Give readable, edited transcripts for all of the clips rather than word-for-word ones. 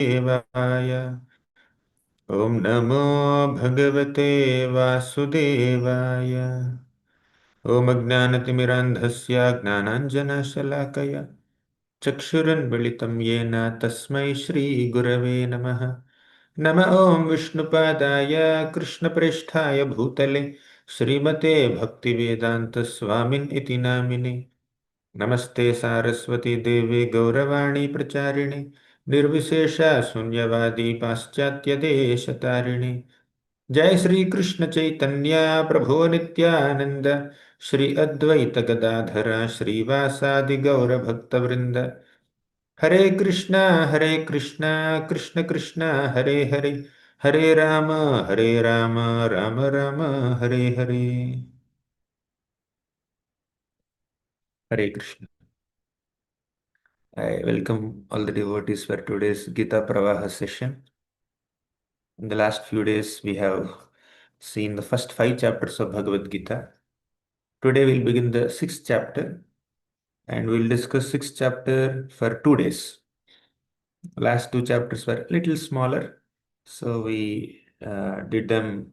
देवाय। ॐ नमो भगवते वासुदेवाय। ॐ अज्ञानतिमिरान्धस्य ज्ञानाञ्जनशलाकया चक्षुरुन्मिलितं येन तस्मै श्रीगुरवे नमः। नम ॐ विष्णुपादाय कृष्णप्रेष्ठाय भूतले श्रीमते भक्तिवेदान्तस्वामिन् इति नामिने। नमस्ते सारस्वती देवे गौरवाणी प्रचारिणे निर्विशेषा शून्यवादी पाश्चात्य देशतारिणे। जय श्री कृष्ण चैतन्य प्रभो नित्यानंद श्री अद्वैत गदाधर श्रीवासादि गौर भक्तवृंद। हरे कृष्णा कृष्ण कृष्ण हरे हरे, हरे राम राम राम हरे हरे। हरे Krishna. I welcome all the devotees for today's Gita Pravaha session. In the last few days, we have seen the first 5 chapters of Bhagavad Gita. Today, we'll begin the 6th chapter and we'll discuss 6th chapter for 2 days. Last 2 chapters were a little smaller, so we did them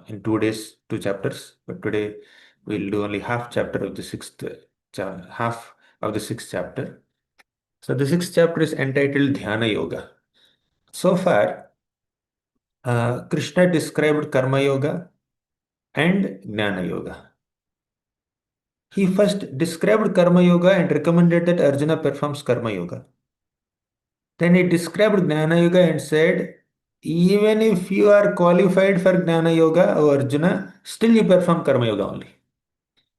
in 2 days, 2 chapters. But today, we'll do only half chapter of the half of the 6th chapter. So the 6th chapter is entitled Dhyana Yoga. So far, Krishna described Karma Yoga and Jnana Yoga. He first described Karma Yoga and recommended that Arjuna performs Karma Yoga. Then he described Jnana Yoga and said, even if you are qualified for Jnana Yoga, O Arjuna, still you perform Karma Yoga only.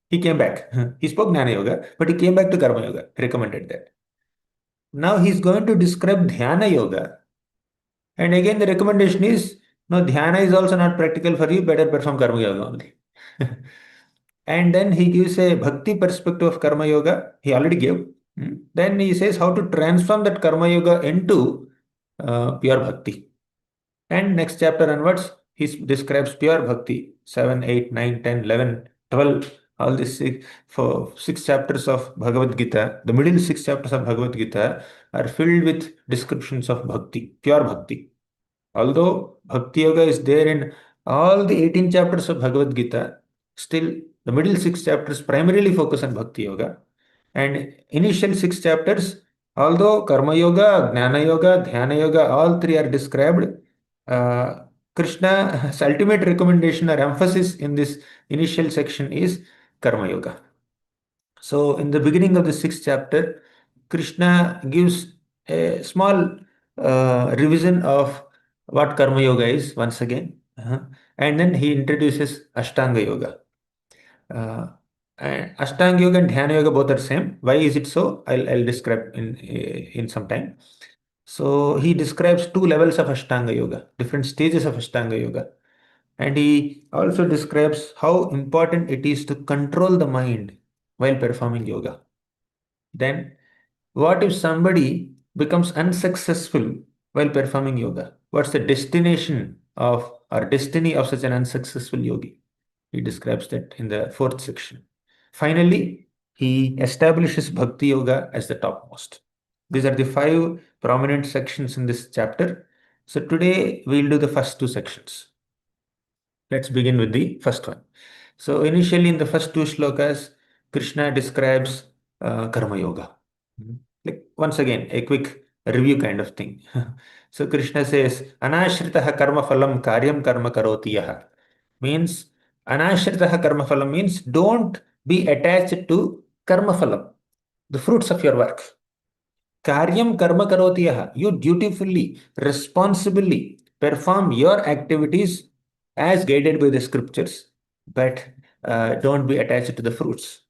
He came back. He spoke Jnana Yoga, but he came back to Karma Yoga, recommended that. Now he is going to describe Dhyana Yoga. And again, the recommendation is, no, Dhyana is also not practical for you, better perform Karma Yoga only. And then he gives a Bhakti perspective of Karma Yoga. He already gave. Then he says how to transform that Karma Yoga into pure Bhakti. And next chapter onwards, he describes pure Bhakti. 7, 8, 9, 10, 11, 12. All these 6 chapters of Bhagavad Gita, the middle 6 chapters of Bhagavad Gita are filled with descriptions of Bhakti, pure Bhakti. Although Bhakti Yoga is there in all the 18 chapters of Bhagavad Gita, still the middle 6 chapters primarily focus on Bhakti Yoga. And initial 6 chapters, although Karma Yoga, Jnana Yoga, Dhyana Yoga, all three are described, Krishna's ultimate recommendation or emphasis in this initial section is Karma Yoga. So, in the beginning of the 6th chapter, Krishna gives a small revision of what Karma Yoga is once again. And then he introduces Ashtanga Yoga. And Ashtanga Yoga and Dhyana Yoga both are same. Why is it so? I'll describe in some time. So he describes 2 levels of Ashtanga Yoga, different stages of Ashtanga Yoga. And he also describes how important it is to control the mind while performing yoga. Then, what if somebody becomes unsuccessful while performing yoga? What's the destination of or destiny of such an unsuccessful yogi? He describes that in the 4th section. Finally, he establishes Bhakti Yoga as the topmost. These are the 5 prominent sections in this chapter. So today we'll do the first 2 sections. Let's begin with the first one. So initially in the first 2 shlokas, Krishna describes Karma Yoga. Like once again, a quick review kind of thing. So Krishna says, Anashritaha karma phalam karyam karma karoti yaha. Means, Anashritaha karma phalam means don't be attached to karma phalam, the fruits of your work. Karyam karma karoti yaha. You dutifully, responsibly perform your activities as guided by the scriptures, but don't be attached to the fruits.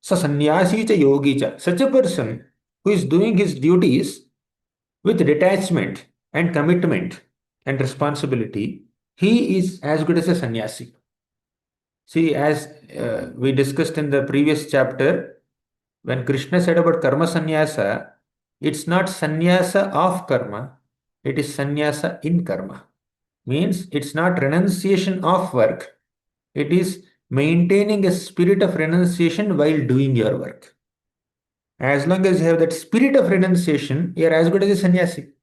So sannyasi cha yogi cha. Such a person who is doing his duties with detachment and commitment and responsibility, he is as good as a sannyasi. See, as we discussed in the previous chapter, when Krishna said about karma sannyasa, it's not sannyasa of karma, it is sannyasa in karma. Means it's not renunciation of work, it is maintaining a spirit of renunciation while doing your work. As long as you have that spirit of renunciation, you are as good as a sannyasi.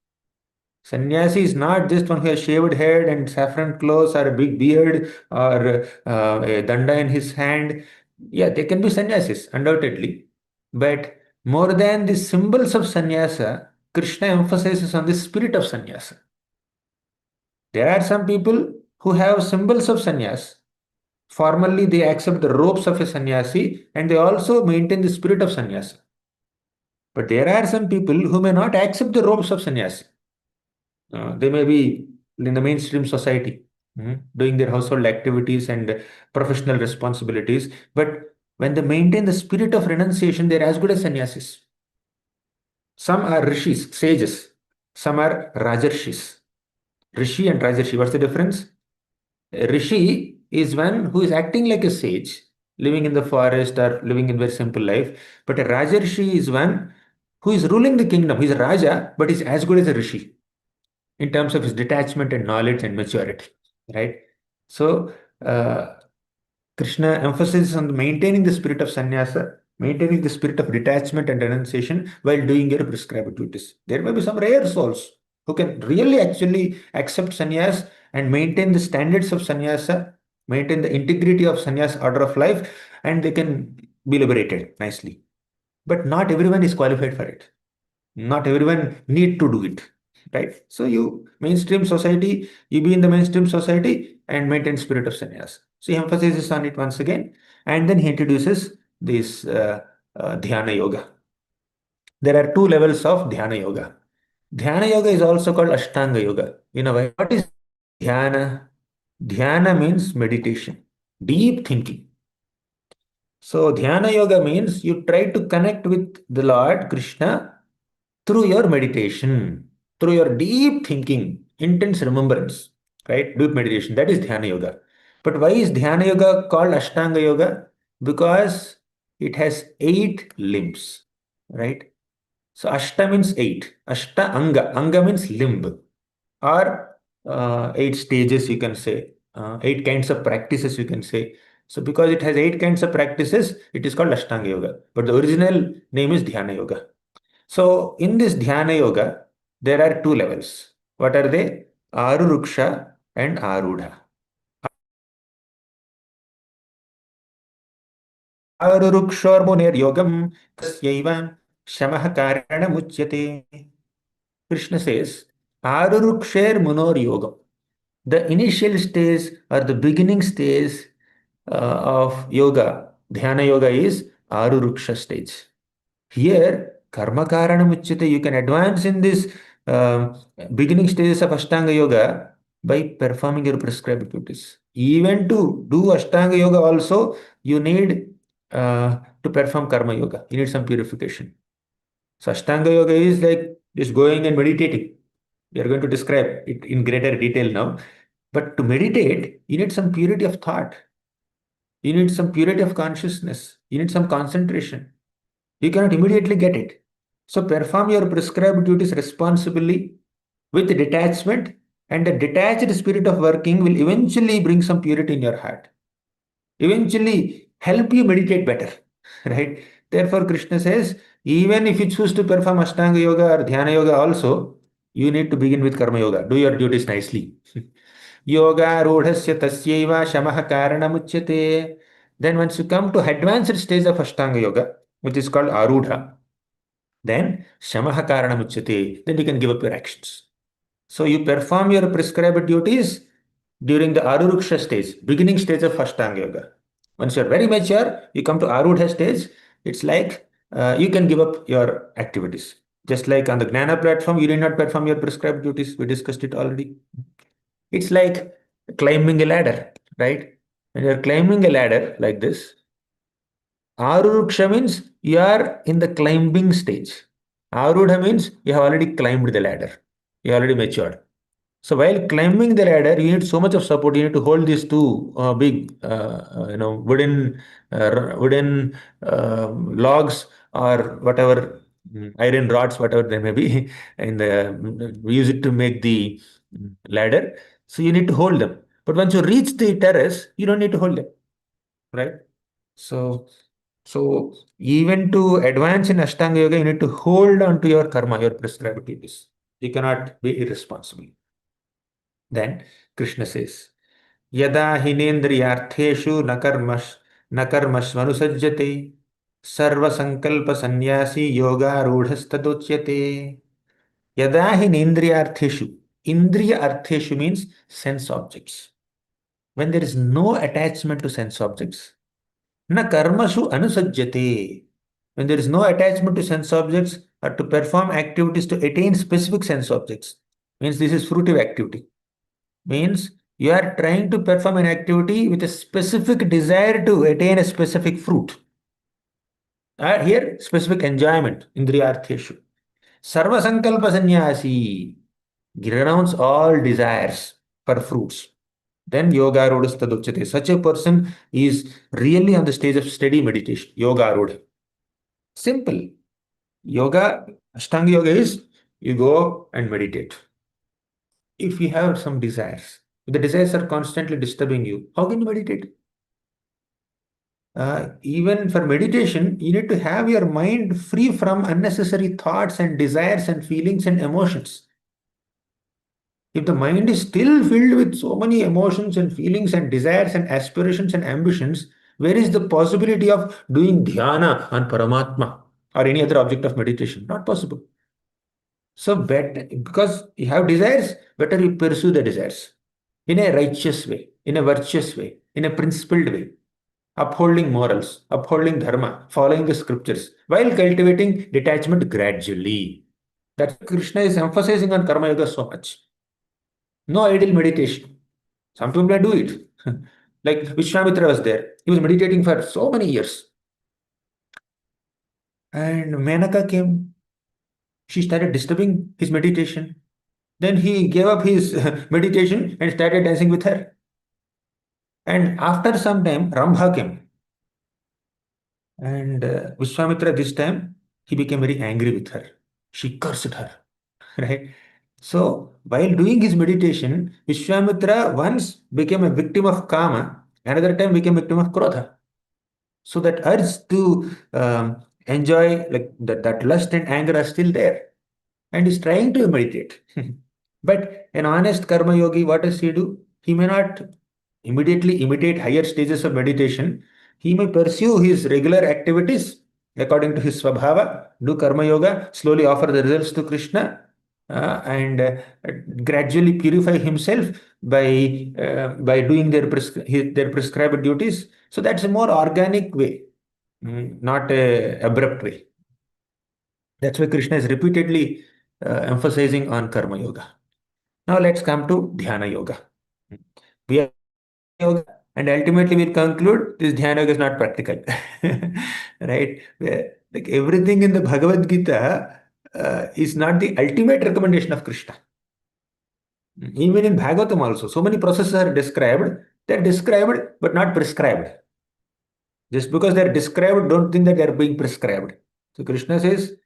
Sannyasi is not just one who has shaved head and saffron clothes or a big beard or a danda in his hand. Yeah, they can be sannyasis, undoubtedly. But more than the symbols of sannyasa, Krishna emphasizes on the spirit of sannyasa. There are some people who have symbols of sannyas. Formally, they accept the robes of a sannyasi and they also maintain the spirit of sannyasa. But there are some people who may not accept the robes of sannyasi. They may be in the mainstream society, doing their household activities and professional responsibilities. But when they maintain the spirit of renunciation, they're as good as sannyasis. Some are rishis, sages. Some are rajarshis. Rishi and rajarshi, what's the difference? A rishi is one who is acting like a sage, living in the forest or living in very simple life. But a rajarshi is one who is ruling the kingdom. He's a raja, but he's as good as a rishi in terms of his detachment and knowledge and maturity, right? So, uh, Krishna emphasizes on maintaining the spirit of sannyasa, maintaining the spirit of detachment and renunciation while doing your prescribed duties. There may be some rare souls who can really actually accept sannyas and maintain the standards of sannyasa, maintain the integrity of sannyas order of life, and they can be liberated nicely. But not everyone is qualified for it. Not everyone need to do it, right? So you mainstream society, you be in the mainstream society and maintain spirit of sannyas. So he emphasizes on it once again, and then he introduces this dhyana yoga. There are two levels of dhyana yoga. Dhyana yoga is also called ashtanga yoga. You know why? What is dhyana? Dhyana means meditation, deep thinking. So dhyana yoga means you try to connect with the Lord Krishna through your meditation, through your deep thinking, intense remembrance, right? Deep meditation. That is dhyana yoga. But why is dhyana yoga called Ashtanga yoga? Because it has 8 limbs, right? So Ashta means 8. Ashta Anga. Anga means limb. Or 8 stages, you can say. 8 kinds of practices, you can say. So because it has 8 kinds of practices, it is called Ashtanga yoga. But the original name is Dhyana yoga. So, in this Dhyana Yoga, there are 2 levels. What are they? Aruruksha and Arudha. Arurukshormuner yogam tasyaiva shamah karanamuchyate. Krishna says, Aruruksher munor yogam. The initial stage or the beginning stage of yoga, Dhyana yoga is Aruruksha stage. Here, karma karana muchyate, you can advance in this beginning stages of Ashtanga Yoga by performing your prescribed duties. Even to do Ashtanga Yoga also, you need to perform Karma Yoga. You need some purification. So Ashtanga Yoga is like just going and meditating. We are going to describe it in greater detail now. But to meditate, you need some purity of thought. You need some purity of consciousness. You need some concentration. You cannot immediately get it. So perform your prescribed duties responsibly with detachment, and a detached spirit of working will eventually bring some purity in your heart. Eventually help you meditate better. Right? Therefore, Krishna says, even if you choose to perform Ashtanga Yoga or Dhyana Yoga also, you need to begin with Karma Yoga. Do your duties nicely. Yoga rudhasya tasyaiva shamah karanamuchyate. Then once you come to advanced stage of Ashtanga Yoga, which is called Arudha, then Shamaha Karanamuchyate, then you can give up your actions. So you perform your prescribed duties during the Aruruksha stage, beginning stage of Ashtanga Yoga. Once you're very mature, you come to Arudha stage, it's like you can give up your activities. Just like on the Gnana platform, you did not perform your prescribed duties. We discussed it already. It's like climbing a ladder, right? When you're climbing a ladder like this, Aruruksha means you are in the climbing stage. Arudha means you have already climbed the ladder. You already matured. So while climbing the ladder, you need so much of support. You need to hold these two big, wooden logs or whatever iron rods, whatever they may be, and we use it to make the ladder. So you need to hold them. But once you reach the terrace, you don't need to hold them, right? So so even to advance in Ashtanga Yoga, you need to hold on to your karma, your prescribed duties. You cannot be irresponsible. Then Krishna says, Yada hinendriyartheshu nakarmasmanusajjate sarva sankalpa sannyasi yoga rudhastadocyate. Yada hinendriyartheshu. Indriya artheshu means sense objects. When there is no attachment to sense objects, na karmashu anusajjate. When there is no attachment to sense objects or to perform activities to attain specific sense objects, means this is fruitive activity. Means you are trying to perform an activity with a specific desire to attain a specific fruit. Here, specific enjoyment, indriyartheshu. Sarva sankalpa sannyasi renounce all desires for fruits. Then yoga rudhastaduchyate. Such a person is really on the stage of steady meditation. Yoga rudha. Simple. Yoga, Ashtanga yoga is you go and meditate. If you have some desires, if the desires are constantly disturbing you, how can you meditate? Even for meditation, you need to have your mind free from unnecessary thoughts and desires and feelings and emotions. If the mind is still filled with so many emotions and feelings and desires and aspirations and ambitions, where is the possibility of doing dhyana on Paramatma or any other object of meditation? Not possible. So, better, because you have desires, better you pursue the desires in a righteous way, in a virtuous way, in a principled way, upholding morals, upholding dharma, following the scriptures, while cultivating detachment gradually. That's why Krishna is emphasizing on Karma Yoga so much. No idle meditation. Some people do it. Like Vishwamitra was there. He was meditating for so many years. And Menaka came. She started disturbing his meditation. Then he gave up his meditation and started dancing with her. And after some time, Rambha came. And Vishwamitra, this time, he became very angry with her. She cursed her. Right? So, while doing his meditation, Vishwamitra once became a victim of Kama, another time became a victim of Krodha. So, that urge to enjoy, like that lust and anger are still there. And he's trying to meditate. But an honest karma yogi, what does he do? He may not immediately imitate higher stages of meditation. He may pursue his regular activities according to his swabhava, do karma yoga, slowly offer the results to Krishna, and gradually purify himself by doing their prescribed duties. So that's a more organic way, not a abrupt way. That's why Krishna is repeatedly emphasizing on karma yoga. Now let's come to dhyana yoga. We are yoga, and ultimately we'll conclude this dhyana yoga is not practical. Right? Like everything in the Bhagavad Gita is not the ultimate recommendation of Krishna. Even in Bhagavatam also, so many processes are described. They're described but not prescribed. Just because they're described, don't think that they're being prescribed. So Krishna says,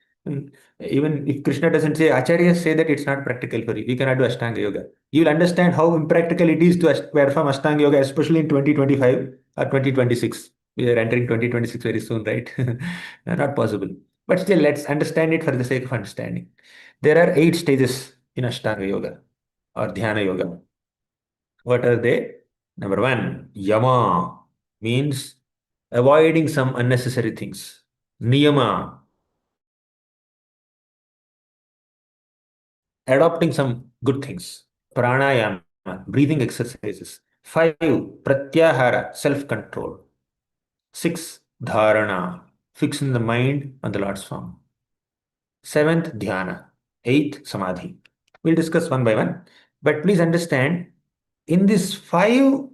even if Krishna doesn't say, Acharyas say that it's not practical for you, you cannot do Ashtanga Yoga. You'll understand how impractical it is to perform Ashtanga Yoga, especially in 2025 or 2026. We are entering 2026 very soon, right? Not possible. But still, let's understand it for the sake of understanding. There are 8 stages in Ashtanga Yoga or Dhyana Yoga. What are they? Number 1, Yama means avoiding some unnecessary things. Niyama, adopting some good things. Pranayama, breathing exercises. 5, Pratyahara, self-control. 6, Dharana, fixing the mind on the Lord's form. 7th, Dhyana. 8th, Samadhi. We'll discuss one by one. But please understand, in these 5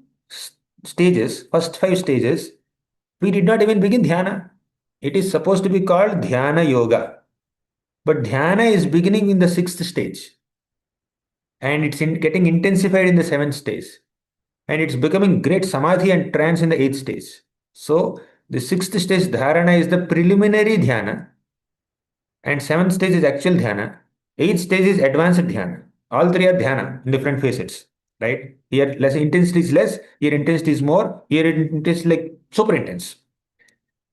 stages, first 5 stages, we did not even begin dhyana. It is supposed to be called dhyana yoga. But dhyana is beginning in the 6th stage. And it's getting intensified in the 7th stage. And it's becoming great samadhi and trance in the 8th stage. So the 6th stage dharana is the preliminary dhyana. And 7th stage is actual dhyana. 8th stage is advanced dhyana. All 3 are dhyana in different facets. Right? Here less intensity is less, here intensity is more, here it is like super intense.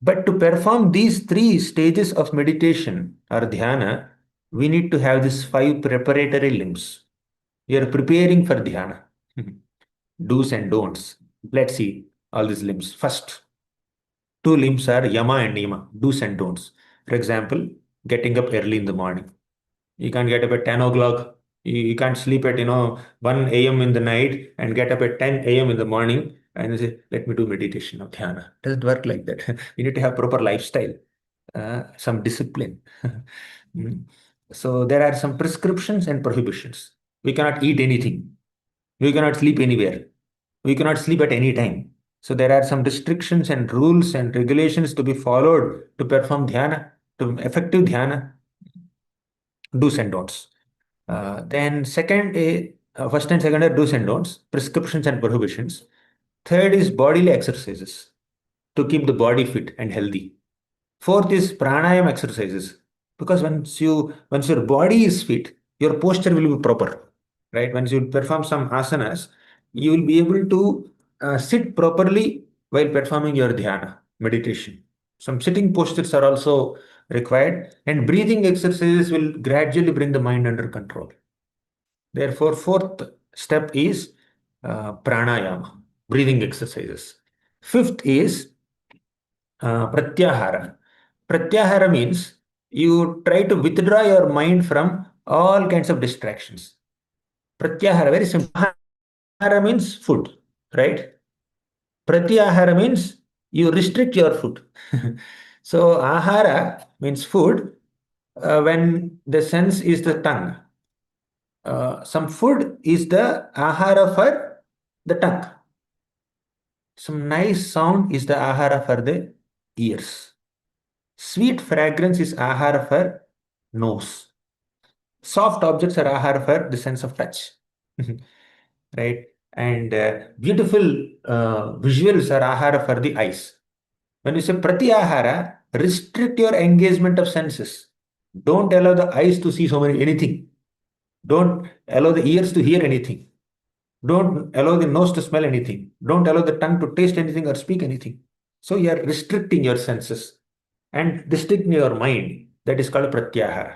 But to perform these 3 stages of meditation or dhyana, we need to have these 5 preparatory limbs. We are preparing for dhyana. Do's and don'ts. Let's see all these limbs. First, 2 limbs are yama and niyama, do's and don'ts. For example, getting up early in the morning. You can't get up at 10 o'clock. You can't sleep at 1 a.m. in the night and get up at 10 a.m. in the morning and you say, let me do meditation or dhyana. Doesn't work like that. You need to have proper lifestyle, some discipline. Mm. So there are some prescriptions and prohibitions. We cannot eat anything. We cannot sleep anywhere. We cannot sleep at any time. So there are some restrictions and rules and regulations to be followed to perform dhyana, to effective dhyana, do's and don'ts. Then second is first and second are do's and don'ts, prescriptions and prohibitions. Third is bodily exercises to keep the body fit and healthy. Fourth is pranayam exercises because once your body is fit, your posture will be proper, right? Once you perform some asanas, you will be able to sit properly while performing your dhyana meditation. Some sitting postures are also required, and breathing exercises will gradually bring the mind under control. Therefore, fourth step is pranayama, breathing exercises. Fifth is pratyahara. Pratyahara means you try to withdraw your mind from all kinds of distractions. Pratyahara, very simple. Ahara means food, right? Pratyahara means you restrict your food. So, ahara means food when the sense is the tongue. Some food is the ahara for the tongue. Some nice sound is the ahara for the ears. Sweet fragrance is ahara for nose. Soft objects are ahara for the sense of touch. Right? And beautiful visuals are ahara for the eyes. When you say pratyahara, restrict your engagement of senses. Don't allow the eyes to see anything. Don't allow the ears to hear anything. Don't allow the nose to smell anything. Don't allow the tongue to taste anything or speak anything. So you are restricting your senses and restricting your mind. That is called pratyahara,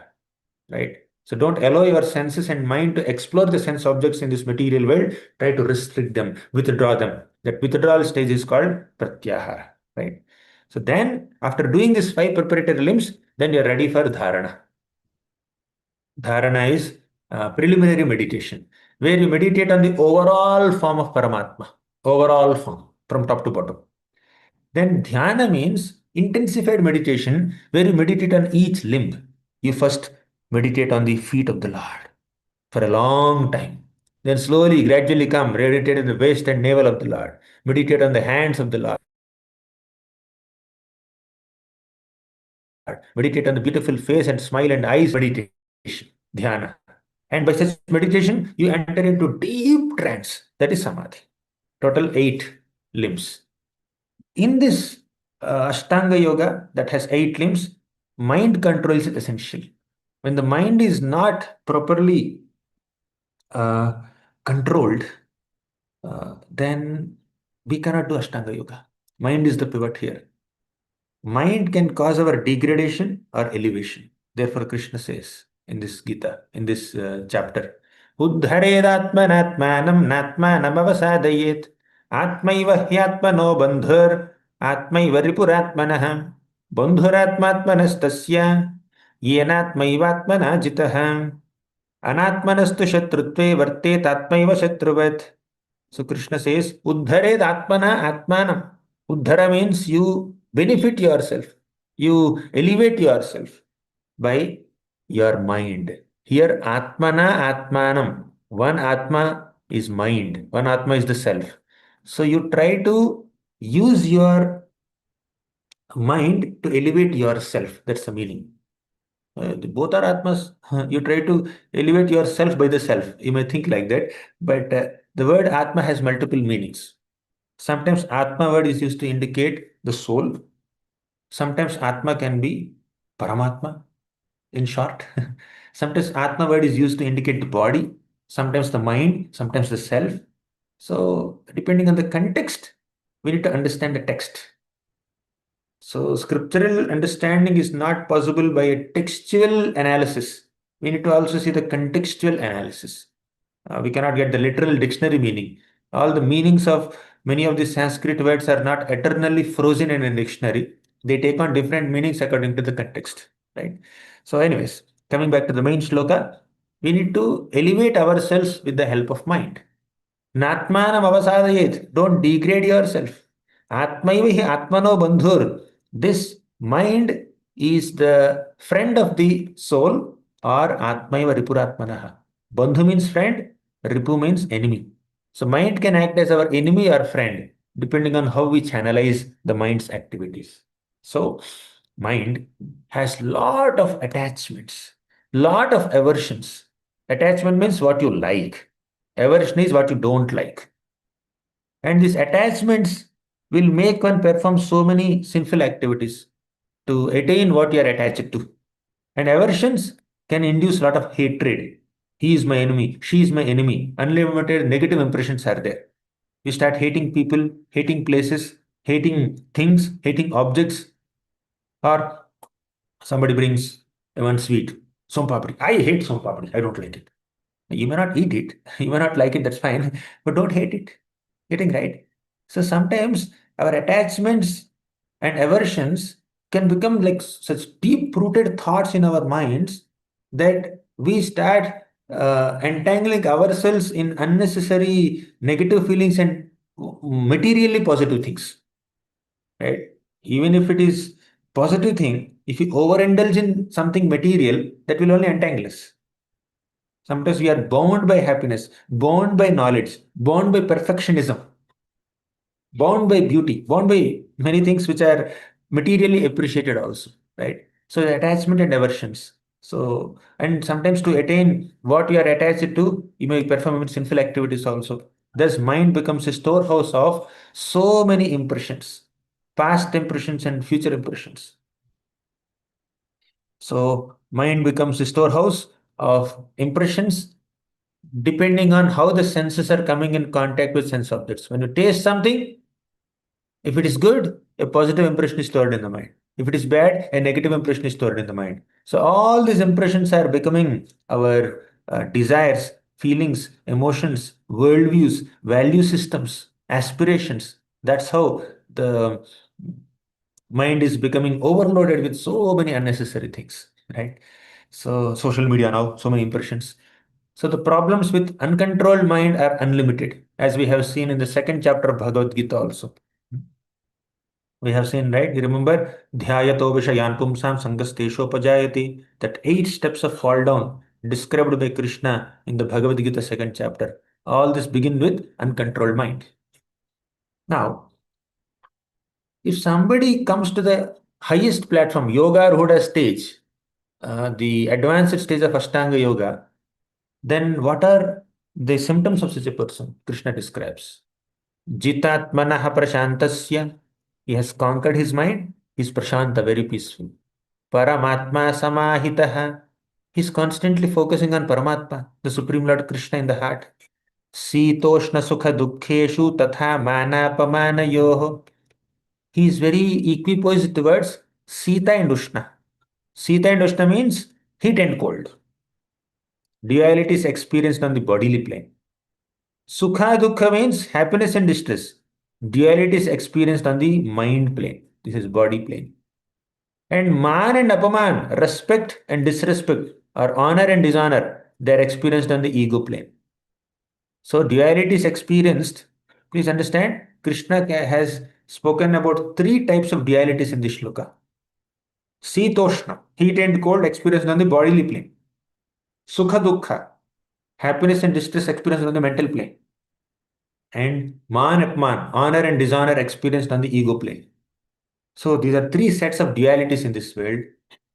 right? So don't allow your senses and mind to explore the sense objects in this material world. Try to restrict them, withdraw them. That withdrawal stage is called pratyahara, right? So then, after doing these 5 preparatory limbs, then you're ready for dharana. Dharana is preliminary meditation, where you meditate on the overall form of Paramatma, overall form from top to bottom. Then dhyana means intensified meditation, where you meditate on each limb. You first meditate on the feet of the Lord for a long time. Then slowly, gradually come, meditate on the waist and navel of the Lord. Meditate on the hands of the Lord. Meditate on the beautiful face and smile and eyes. Meditation, dhyana. And by such meditation, you enter into deep trance. That is samadhi. Total 8 limbs. In this Ashtanga Yoga that has 8 limbs, mind control is essential. When the mind is not properly uh, controlled, then we cannot do Ashtanga Yoga. Mind is the pivot here. Mind can cause our degradation or elevation. Therefore, Krishna says in this Gita, in this chapter, Uddharedatmanatmanam natmanam avasadayet atmaiva hyatmano bandhur atmaiva ripuratmanah bandhuratmatmanastasya yenatmaivatmana jitah anatmanastu shatrutve vartet atmaiva shatruvat. So Krishna says, Uddhared Atmana Atmanam. Uddhara means you benefit yourself, you elevate yourself by your mind. Here, Atmana Atmanam. One Atma is mind, one Atma is the self. So you try to use your mind to elevate yourself. That's the meaning. Both are Atmas. You try to elevate yourself by the self. You may think like that, but the word Atma has multiple meanings. Sometimes Atma word is used to indicate the soul. Sometimes Atma can be Paramatma, in short. Sometimes Atma word is used to indicate the body, sometimes the mind, sometimes the self. So, depending on the context, we need to understand the text. So, scriptural understanding is not possible by a textual analysis. we need to also see the contextual analysis. We cannot get the literal dictionary meaning. All the meanings of many of these Sanskrit words are not eternally frozen in a dictionary. They take on different meanings according to the context, right? So, anyways, coming back to the main shloka, we need to elevate ourselves with the help of mind. Natmanam avasadayet. Don't degrade yourself. Atmaiva hi atmano bandhur. This mind is the friend of the soul, or atmaiva ripuratmanaha. Bandhu means friend, ripu means enemy. So mind can act as our enemy or friend depending on how we channelize the mind's activities. So mind has lot of attachments, lot of aversions. Attachment means what you like. Aversion is what you don't like. And these attachments will make one perform so many sinful activities to attain what you are attached to. And aversions can induce a lot of hatred. He is my enemy, she is my enemy. Unlimited negative impressions are there. You start hating people, hating places, hating things, hating objects, or somebody brings one sweet, som papdi. I hate som papdi. I don't like it. You may not eat it, you may not like it, that's fine, but don't hate it. Getting right? So sometimes our attachments and aversions can become like such deep rooted thoughts in our minds that we start entangling ourselves in unnecessary negative feelings and materially positive things, right? Even if it is positive thing, if we overindulge in something material, that will only entangle us. Sometimes we are bound by happiness, bound by knowledge, bound by perfectionism, bound by beauty, bound by many things which are materially appreciated also, right? So attachment and aversions. So, and sometimes to attain what you are attached to, you may perform sinful activities also. Thus, mind becomes a storehouse of so many impressions, past impressions and future impressions. So, mind becomes a storehouse of impressions depending on how the senses are coming in contact with sense objects. When you taste something, if it is good, a positive impression is stored in the mind. If it is bad, a negative impression is stored in the mind. So all these impressions are becoming our desires, feelings, emotions, worldviews, value systems, aspirations. That's how the mind is becoming overloaded with so many unnecessary things, right? So social media now, so many impressions. So the problems with uncontrolled mind are unlimited, as we have seen in the second chapter of Bhagavad Gita also. We have seen, right? You remember, Dhyayato Vishayan Pumsam Sangasteshopajayati, that 8 steps of fall down described by Krishna in the Bhagavad Gita second chapter. All this begin with uncontrolled mind. Now, if somebody comes to the highest platform, Yoga Rhoda stage, the advanced stage of Ashtanga Yoga, then what are the symptoms of such a person? Krishna describes. Jitatmanaha prashantasya. He has conquered his mind. He is prashanta, very peaceful. Paramatma samahitaha. He is constantly focusing on Paramatma, the Supreme Lord Krishna in the heart. Sitoshna sukha dukkheshu tatha manapamanayoho. He is very equipoised towards Sita and Ushna. Sita and Ushna means heat and cold. Duality is experienced on the bodily plane. Sukha dukkha means happiness and distress. Duality is experienced on the mind plane. This is body plane. And man and apaman, respect and disrespect, or honor and dishonor, they are experienced on the ego plane. So duality is experienced. Please understand, Krishna has spoken about 3 types of dualities in this shloka. Sitoshna, heat and cold experienced on the bodily plane. Sukha dukkha, happiness and distress experienced on the mental plane. And man apman, honor and dishonor experienced on the ego plane. So these are 3 sets of dualities in this world.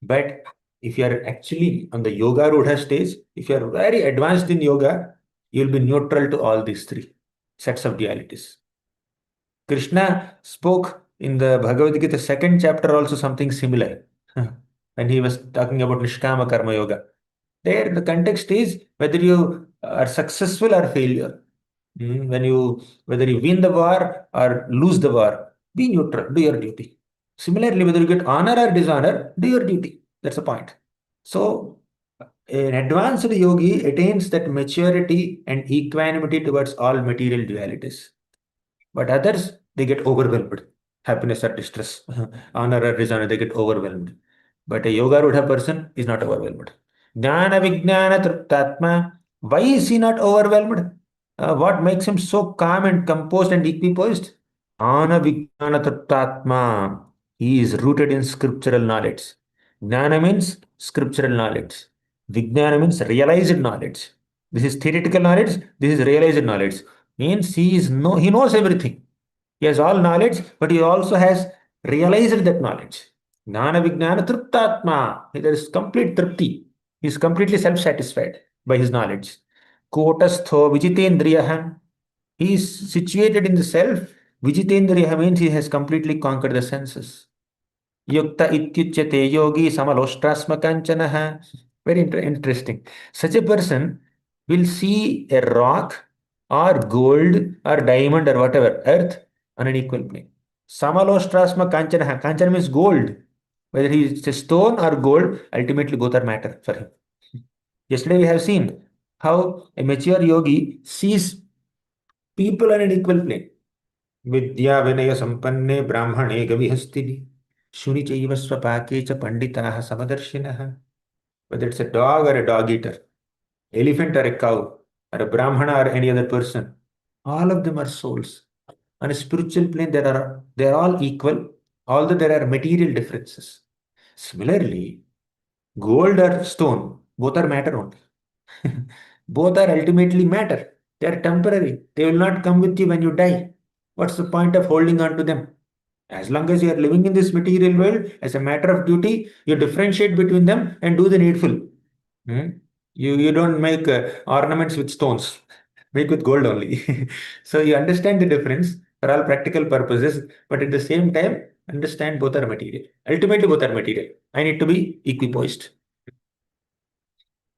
But if you are actually on the yoga rodha stage, if you are very advanced in yoga, you'll be neutral to all these 3 sets of dualities. Krishna spoke in the Bhagavad Gita second chapter also something similar when he was talking about Nishkama Karma Yoga. There, the context is whether you are successful or failure. When you whether you win the war or lose the war, be neutral, do your duty. Similarly, whether you get honor or dishonor, do your duty. That's the point. So An advanced yogi attains that maturity and equanimity towards all material dualities. But others, they get overwhelmed. Happiness or distress, honor or dishonor, they get overwhelmed. But a yoga rudha person is not overwhelmed. Jnana Vijnana Triptatma, why is he not overwhelmed? What makes him so calm and composed and equipoised? Jnana Vijnana Triptatma, he is rooted in scriptural knowledge. Jnana means scriptural knowledge. Vijnana means realized knowledge. This is theoretical knowledge, this is realized knowledge. Means he knows everything. He has all knowledge, but he also has realized that knowledge. Jnana Vijnana Triptatma. There is complete tripti. He is completely self-satisfied by his knowledge. Kotastho Vijitendriyaha. He is situated in the self. Vijitendriyaha means he has completely conquered the senses. Yukta ityuchyate yogi samaloshtrasma kanchanaha. Very interesting. Such a person will see a rock or gold or diamond or whatever, earth on an equal plane. Samaloshtrasma kanchanaha. Kanchana means gold. Whether he is a stone or gold, ultimately both are matter for him. Yesterday we have seen how a mature yogi sees people on an equal plane. Vidya Vinaya Sampanne Brahmane Gavihastini Shuni Chaiva Swapake Cha Panditaha Samadarshinaha. Whether it's a dog or a dog eater, elephant or a cow, or a Brahmana or any other person, all of them are souls. On a spiritual plane, they are all equal, although there are material differences. Similarly, gold or stone, both are matter only. Both are ultimately matter. They are temporary. They will not come with you when you die. What's the point of holding on to them? As long as you are living in this material world, as a matter of duty, you differentiate between them and do the needful. Hmm? You don't make ornaments with stones, make with gold only. So you understand the difference for all practical purposes, but at the same time, understand both are material. Ultimately, both are material. I need to be equipoised.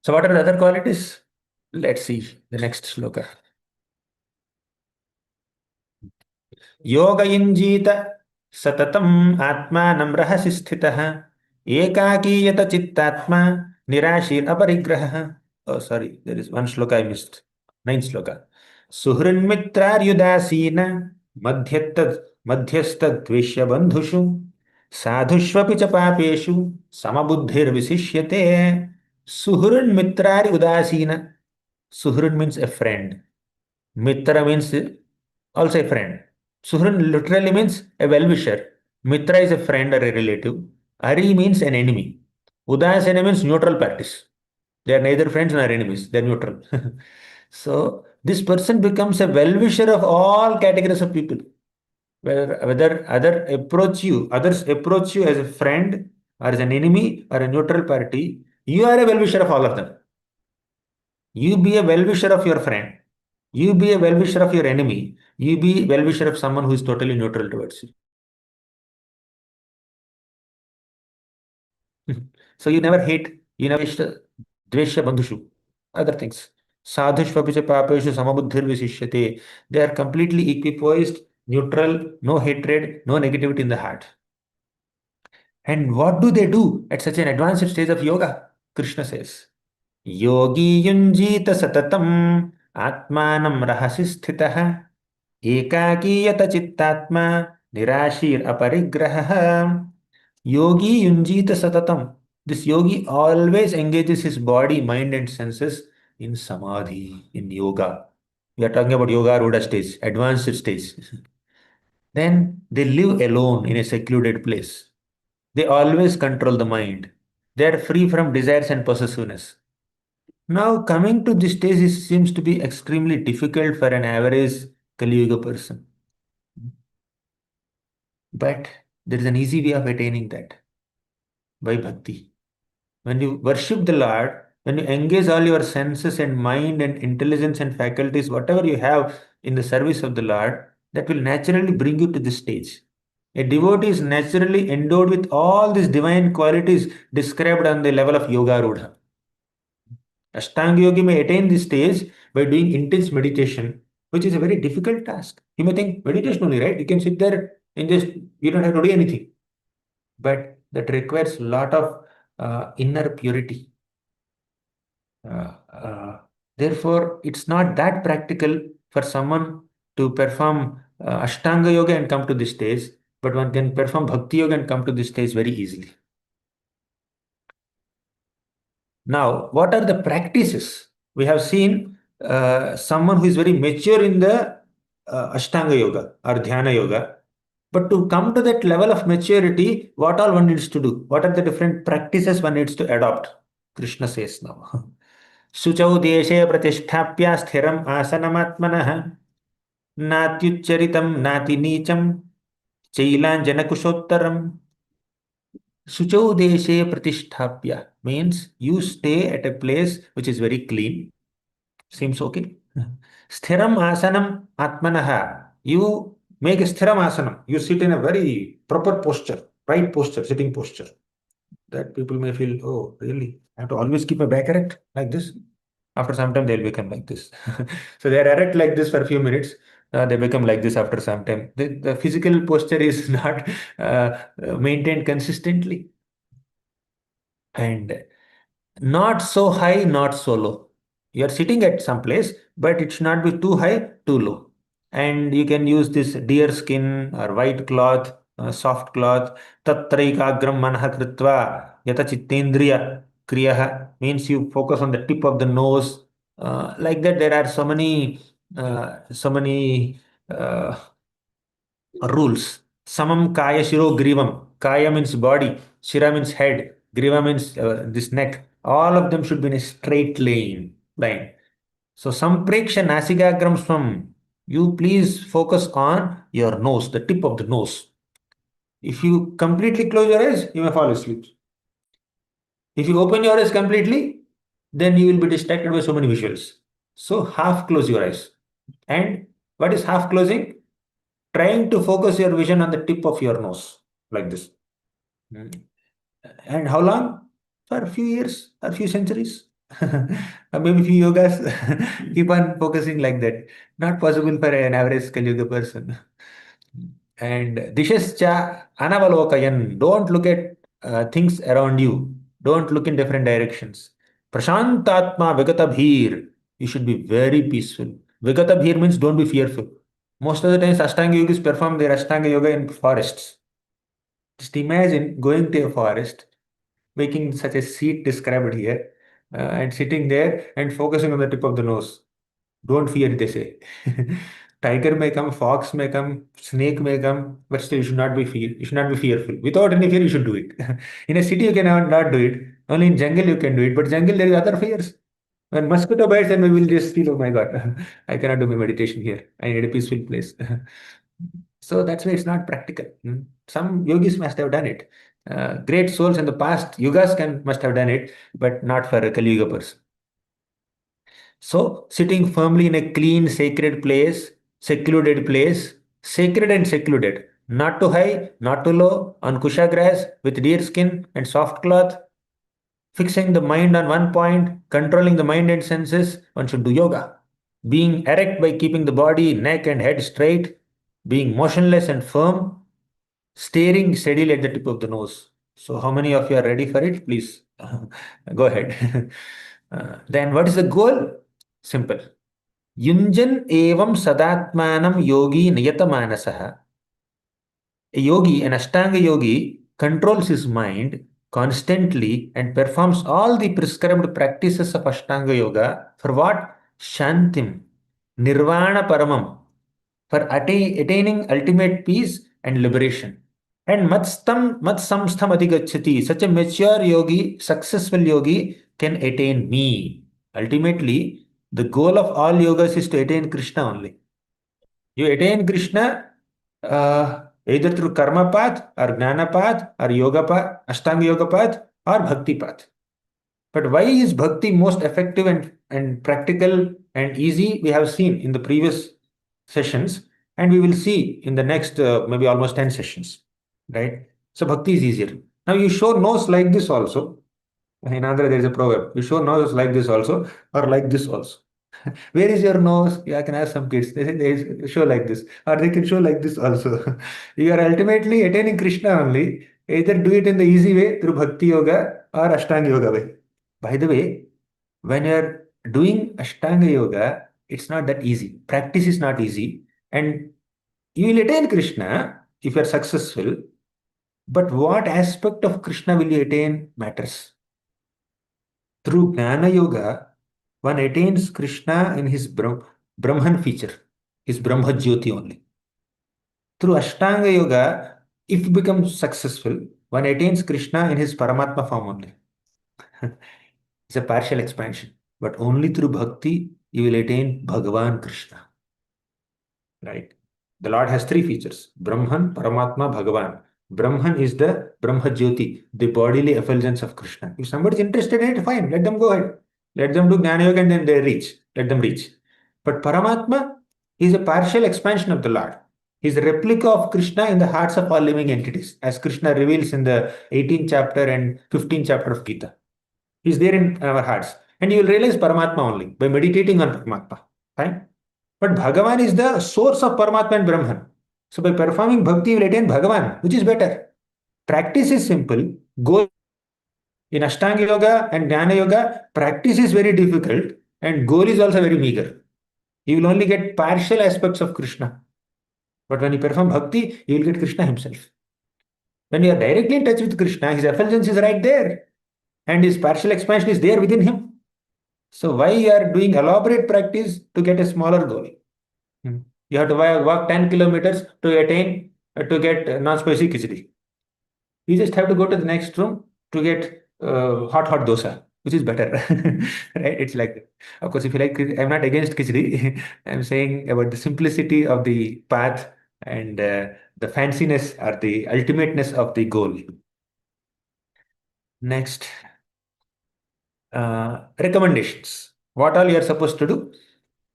So, what are the other qualities? Let's see the next sloka. Yoga Yunjita Satatam Atmanam Rahasi Sthitaha Ekakiyata Chittatma Nirashir Aparigraha. Oh, sorry, there is one sloka I missed. Ninth sloka. Suhrin Mitraryudasina Madhyastad Dvishya Bandhushu Sadhushvapi cha Papeshu Samabuddhir Visishyate. Suhrin Mitrari Udasina. Suhrin means a friend. Mitra means also a friend. Suhran literally means a well-wisher. Mitra is a friend or a relative. Ari means an enemy. Udasena means neutral parties. They are neither friends nor enemies. They are neutral. So this person becomes a well-wisher of all categories of people. Whether others approach you as a friend or as an enemy or a neutral party, you are a well-wisher of all of them. You be a well-wisher of your friend. You be a well-wisher of your enemy. You be well-wisher of someone who is totally neutral towards you. So you never hate, you never dvesha bandhushu, other things. Sadhushvapicha papeshu samabuddhir visishyate. They are completely equipoised, neutral, no hatred, no negativity in the heart. And what do they do at such an advanced stage of yoga? Krishna says, Yogi yunjita satatam atmanam rahasi sthitah एकाकीयत चित्तात्मा निराशीर अपरिग्रह. Yogi yunjita satatam. This yogi always engages his body, mind, and senses in samadhi, in yoga. We are talking about yoga Rudha stage, advanced stage. Then they live alone in a secluded place. They always control the mind. They are free from desires and possessiveness. Now, coming to this stage, it seems to be extremely difficult for an average Kali Yuga person. But there is an easy way of attaining that by bhakti. When you worship the Lord, when you engage all your senses and mind and intelligence and faculties, whatever you have in the service of the Lord, that will naturally bring you to this stage. A devotee is naturally endowed with all these divine qualities described on the level of Yoga Rudha. Ashtanga Yogi may attain this stage by doing intense meditation, which is a very difficult task. You may think meditation only, right? You can sit there and just, you don't have to do anything. But that requires a lot of inner purity. Uh, uh, Therefore, it's not that practical for someone to perform Ashtanga Yoga and come to this stage, but one can perform Bhakti Yoga and come to this stage very easily. Now, what are the practices? We have seen someone who is very mature in the Ashtanga Yoga or Dhyana Yoga. But to come to that level of maturity, what all one needs to do? What are the different practices one needs to adopt? Krishna says now. शुचौ देशे प्रतिष्ठाप्य स्थिरम् आसनमात्मनः नात्युच्चरितं नातिनीचं चैलाञ्जनकुशोत्तरम्. Suchau deshe pratisthapya means you stay at a place which is very clean. Seems okay. Sthiram asanam atmanaha. You make a sthiram asanam. You sit in a very proper posture, right posture, sitting posture. That people may feel, oh, really? I have to always keep my back erect like this. After some time, they'll become like this. So they are erect like this for a few minutes. They become like this after some time. The physical posture is not maintained consistently. And not so high, not so low. You are sitting at some place, but it should not be too high, too low. And you can use this deer skin or white cloth, soft cloth. Tatraikagram manah kritva yata chittendriya kriyaha means you focus on the tip of the nose. Like that, there are so many uh, rules. Samam kaya shiro grivam. Kaya means body, shira means head, griva means this neck. All of them should be in a straight line. So sampreksha nasigagram swam. You please focus on your nose, the tip of the nose. If you completely close your eyes, you may fall asleep. If you open your eyes completely, then you will be distracted by so many visuals. So half close your eyes. And what is half closing? Trying to focus your vision on the tip of your nose, like this. Mm. And how long? For a few years or few centuries. Or maybe few yogas keep on focusing like that. Not possible for an average Kali Yuga person. And dishascha anavalokayan. Don't look at things around you. Don't look in different directions. Prashantatma vigatabhir. You should be very peaceful. Vigatabhir means don't be fearful. Most of the times, Ashtanga yogis perform their Ashtanga yoga in forests. Just imagine going to a forest, making such a seat described here, and sitting there and focusing on the tip of the nose. Don't fear, they say. Tiger may come, fox may come, snake may come, but still you should not be fear. You should not be fearful. Without any fear, you should do it. In a city, you cannot not do it. Only in jungle you can do it. But jungle there is other fears. When mosquito bites, then we will just feel, oh my God, I cannot do my meditation here. I need a peaceful place. So that's why it's not practical. Some yogis must have done it. Great souls in the past, yugas must have done it, but not for a Kali Yuga person. So sitting firmly in a clean, secluded place, sacred and secluded, not too high, not too low, on kusha grass with deer skin and soft cloth, fixing the mind on one point, controlling the mind and senses, one should do yoga. Being erect by keeping the body, neck, and head straight, being motionless and firm, staring steadily at the tip of the nose. So, how many of you are ready for it? Please go ahead. Then, what is the goal? Simple. Yunjan evam sadatmanam yogi niyatamanasah. A yogi, an Ashtanga yogi, controls his mind constantly and performs all the prescribed practices of Ashtanga yoga for what? Shantim, Nirvana Paramam, for attaining ultimate peace and liberation. And matsamstham adhigachati, such a mature yogi, successful yogi can attain me. Ultimately, the goal of all yogas is to attain Krishna only. You attain Krishna either through karma path or jnana path or yoga path, ashtanga yoga path or bhakti path. But why is bhakti most effective and practical and easy? We have seen in the previous sessions, and we will see in the next maybe almost 10 sessions, right? So bhakti is easier. Now you show nose like this also. In Andhra, there is a proverb: you show nose like this also, or like this also. Where is your nose? Yeah, I can ask some kids. They say they show like this, or they can show like this also. You are ultimately attaining Krishna only. Either do it in the easy way through Bhakti Yoga or Ashtanga Yoga way. By the way, When you're doing Ashtanga Yoga, it's not that easy. Practice is not easy. And you will attain Krishna if you're successful. But what aspect of Krishna will you attain matters. Through Jnana Yoga, one attains Krishna in his Brahman feature, his Brahma Jyoti only. Through Ashtanga Yoga, if you become successful, one attains Krishna in his Paramatma form only. It's a partial expansion. But only through bhakti you will attain Bhagavan Krishna. Right? The Lord has three features: Brahman, Paramatma, Bhagavan. Brahman is the Brahma Jyoti, the bodily effulgence of Krishna. If somebody is interested in it, fine, let them go ahead. Let them do Jnana Yoga and then they reach. Let them reach. But Paramatma is a partial expansion of the Lord. He is a replica of Krishna in the hearts of all living entities, as Krishna reveals in the 18th chapter and 15th chapter of Gita. He is there in our hearts. And you will realize Paramatma only by meditating on Paramatma. Fine? But Bhagavan is the source of Paramatma and Brahman. So by performing bhakti, you will attain Bhagavan, which is better. Practice is simple. Goal in Ashtanga Yoga and Jnana Yoga, practice is very difficult and goal is also very meager. You will only get partial aspects of Krishna. But when you perform bhakti, you will get Krishna himself. When you are directly in touch with Krishna, his effulgence is right there and his partial expansion is there within him. So why you are doing elaborate practice to get a smaller goal? You have to walk 10 kilometers to attain to get non-spicy khichdi. You just have to go to the next room to get hot dosa, which is better. Right? It's like that. Of course, if you like, I'm not against khichdi. I'm saying about the simplicity of the path and the fanciness or the ultimateness of the goal. Next, recommendations. What all you are supposed to do?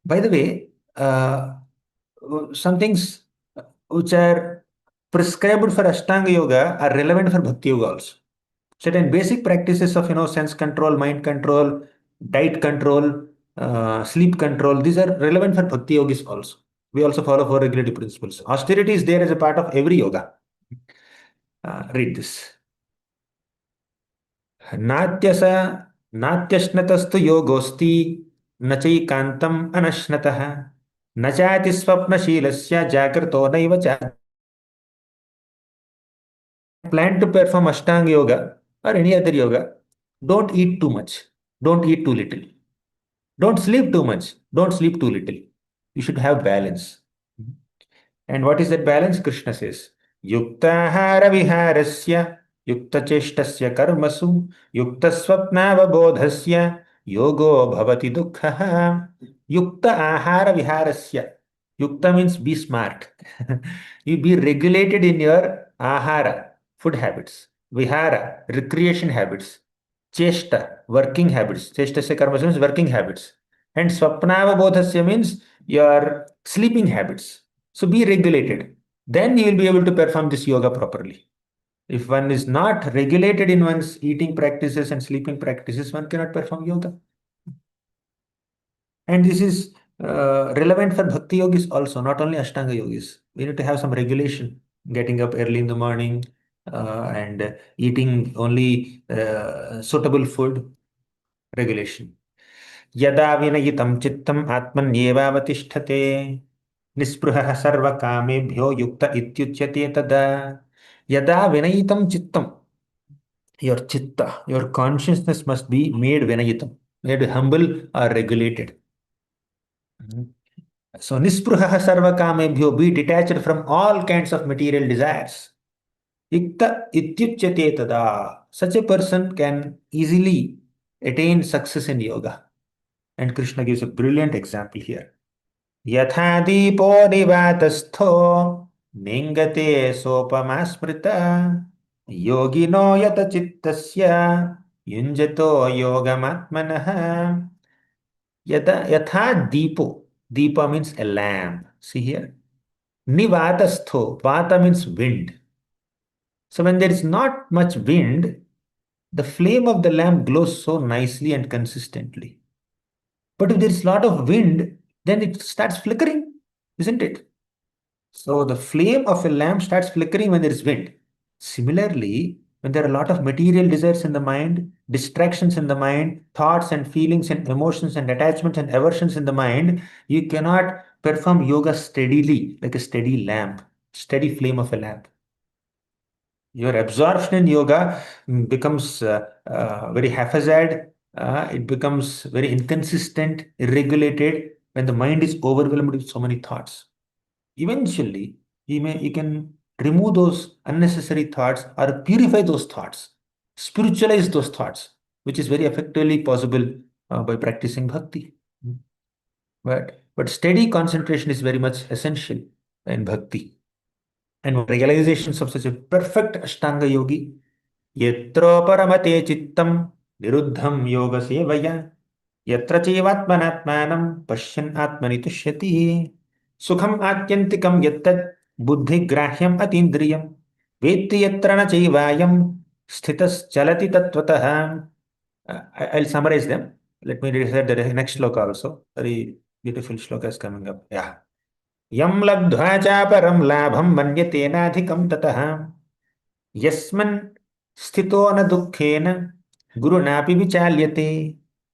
By the way, some things which are prescribed for Ashtanga Yoga are relevant for Bhakti Yoga also. Certain basic practices of sense control, mind control, diet control, sleep control, these are relevant for Bhakti Yogis also. We also follow four regulative principles. Austerity is there as a part of every yoga. Read this. नात्यस नात्यश्नतस्तु योगोऽस्ति न चैकान्तम् अनश्नतः न चाति स्वप्नशीलस्य जागृतो नैव च. Plan to perform Ashtanga Yoga or any other yoga, don't eat too much, don't eat too little. Don't sleep too much, don't sleep too little. You should have balance. And what is that balance? Krishna says, Yuktahara viharasya, yuktacheshtasya karmasu, yuktasvapnavabodhasya, yogo bhavati dukkhaha. Yukta ahara viharasya. Yukta means be smart. You be regulated in your ahara, food habits, vihara, recreation habits, cheshta, working habits. Cheshtasya karmasu means working habits. And swapnavabodhasya means your sleeping habits. So be regulated. Then you will be able to perform this yoga properly. If one is not regulated in one's eating practices and sleeping practices, one cannot perform yoga. And this is relevant for Bhakti yogis also, not only Ashtanga yogis. We need to have some regulation, getting up early in the morning and eating only suitable food, regulation. Yada vinayitam chittam atmanyevavatiष्ठते निस्पृहः सर्वकामेभ्यो युक्त इत्युच्यते तदा. Yada vinayitam chittam. Your chitta, your consciousness must be made vinayitam, made humble or regulated. So nispruhah sarvakamebhyo, be detached from all kinds of material desires. Yukta ityuchyate tada. Such a person can easily attain success in yoga. And Krishna gives a brilliant example here. यथा दीपो निवातस्थो निङ्गते सोपमा स्मृता योगिनो यतचित्तस्य युञ्जतो योगमात्मनः. यथा दीपो, deepa means a lamp. See here, nivatastho, vata means wind. So when there is not much wind, the flame of the lamp glows so nicely and consistently. But if there is a lot of wind, then it starts flickering, isn't it? So the flame of a lamp starts flickering when there is wind. Similarly, when there are a lot of material desires in the mind, distractions in the mind, thoughts and feelings and emotions and attachments and aversions in the mind, you cannot perform yoga steadily, like a steady lamp, steady flame of a lamp. Your absorption in yoga becomes very haphazard. It becomes very inconsistent, irregulated when the mind is overwhelmed with so many thoughts. Eventually, you can remove those unnecessary thoughts or purify those thoughts, spiritualize those thoughts, which is very effectively possible by practicing bhakti. But steady concentration is very much essential in bhakti. And realizations of such a perfect Ashtanga yogi, yetro paramate chittam niruddham yoga sevaya, yatra chaivatmanatmanam pashyan atmani tushyati, sukham atyantikam yattat buddhi grahyam atindriyam, vetti yatra na chaivayam sthitas chalati tattvataha. I'll summarize them. Let me recite the next shloka also. Very beautiful shloka is coming up. Yeah. यम लब्ध्वा चापरं लाभं मन्यतेनाधिकं ततः यस्मिन् स्थितो न दुःखेन गुरुणापि विचाल्यते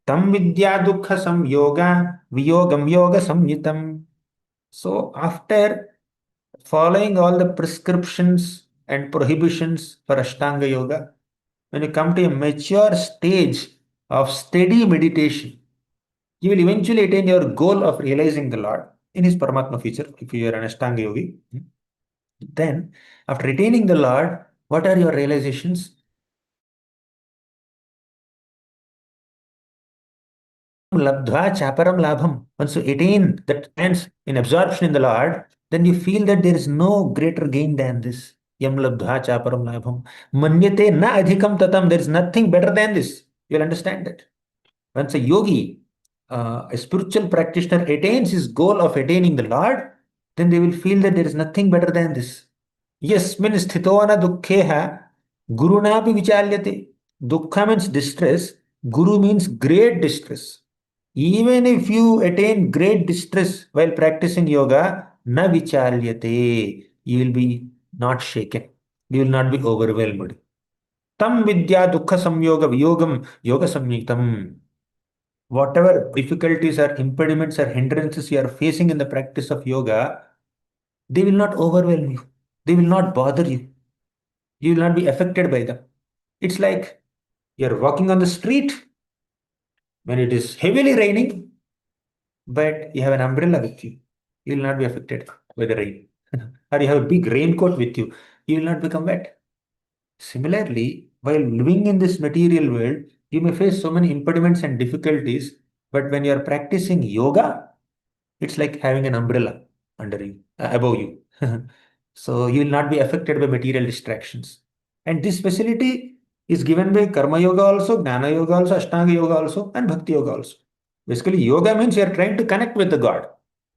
तं विद्या दुःख संयोगा वियोगं योग संयुतम्. So after following all the prescriptions and prohibitions for Ashtanga Yoga, when you come to a mature stage of steady meditation, you will eventually attain your goal of realizing the Lord in His Paramatma feature if you are an Ashtanga yogi. Then, after retaining the Lord, what are your realizations? Labdha chaparam labham. Once you attain that stands in absorption in the Lord, then you feel that there is no greater gain than this. Yam labdha chaparam labham. Manyate na adhikam tatam. There is nothing better than this. You'll understand that. Once a yogi, a spiritual practitioner attains his goal of attaining the Lord, then they will feel that there is nothing better than this. Yasmin sthito na dukkheha gurunapi vichalyate. Dukkha means distress. Guru means great distress. Even if you attain great distress while practicing yoga, na vichalyate. You will be not shaken. You will not be overwhelmed. Tam vidya dukkha samyoga viyogam yoga samyuktam. Whatever difficulties or impediments or hindrances you are facing in the practice of yoga, they will not overwhelm you. They will not bother you. You will not be affected by them. It's like you're walking on the street when it is heavily raining, but you have an umbrella with you. You will not be affected by the rain. Or you have a big raincoat with you. You will not become wet. Similarly, while living in this material world, you may face so many impediments and difficulties, but when you are practicing yoga, it's like having an umbrella under you, above you. So you will not be affected by material distractions. And this facility is given by Karma Yoga also, Jnana Yoga also, Ashtanga Yoga also, and Bhakti Yoga also. Basically, yoga means you are trying to connect with the God.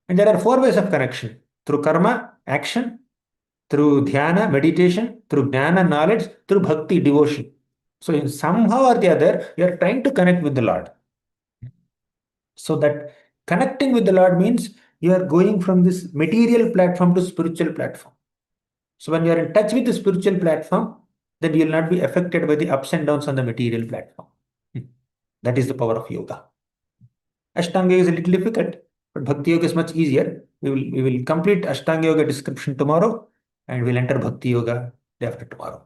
And there are four ways of connection: through karma, action, through dhyana, meditation, through jnana, knowledge, through bhakti, devotion. So, in somehow or the other, you are trying to connect with the Lord. So, that connecting with the Lord means you are going from this material platform to spiritual platform. So, when you are in touch with the spiritual platform, then you will not be affected by the ups and downs on the material platform. That is the power of yoga. Ashtanga is a little difficult, but Bhakti Yoga is much easier. We will complete Ashtanga Yoga description tomorrow, and we'll enter Bhakti Yoga day after tomorrow.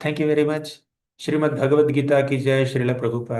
Thank you very much. Srimad Bhagavad Gita ki jai, Srila Prabhupada.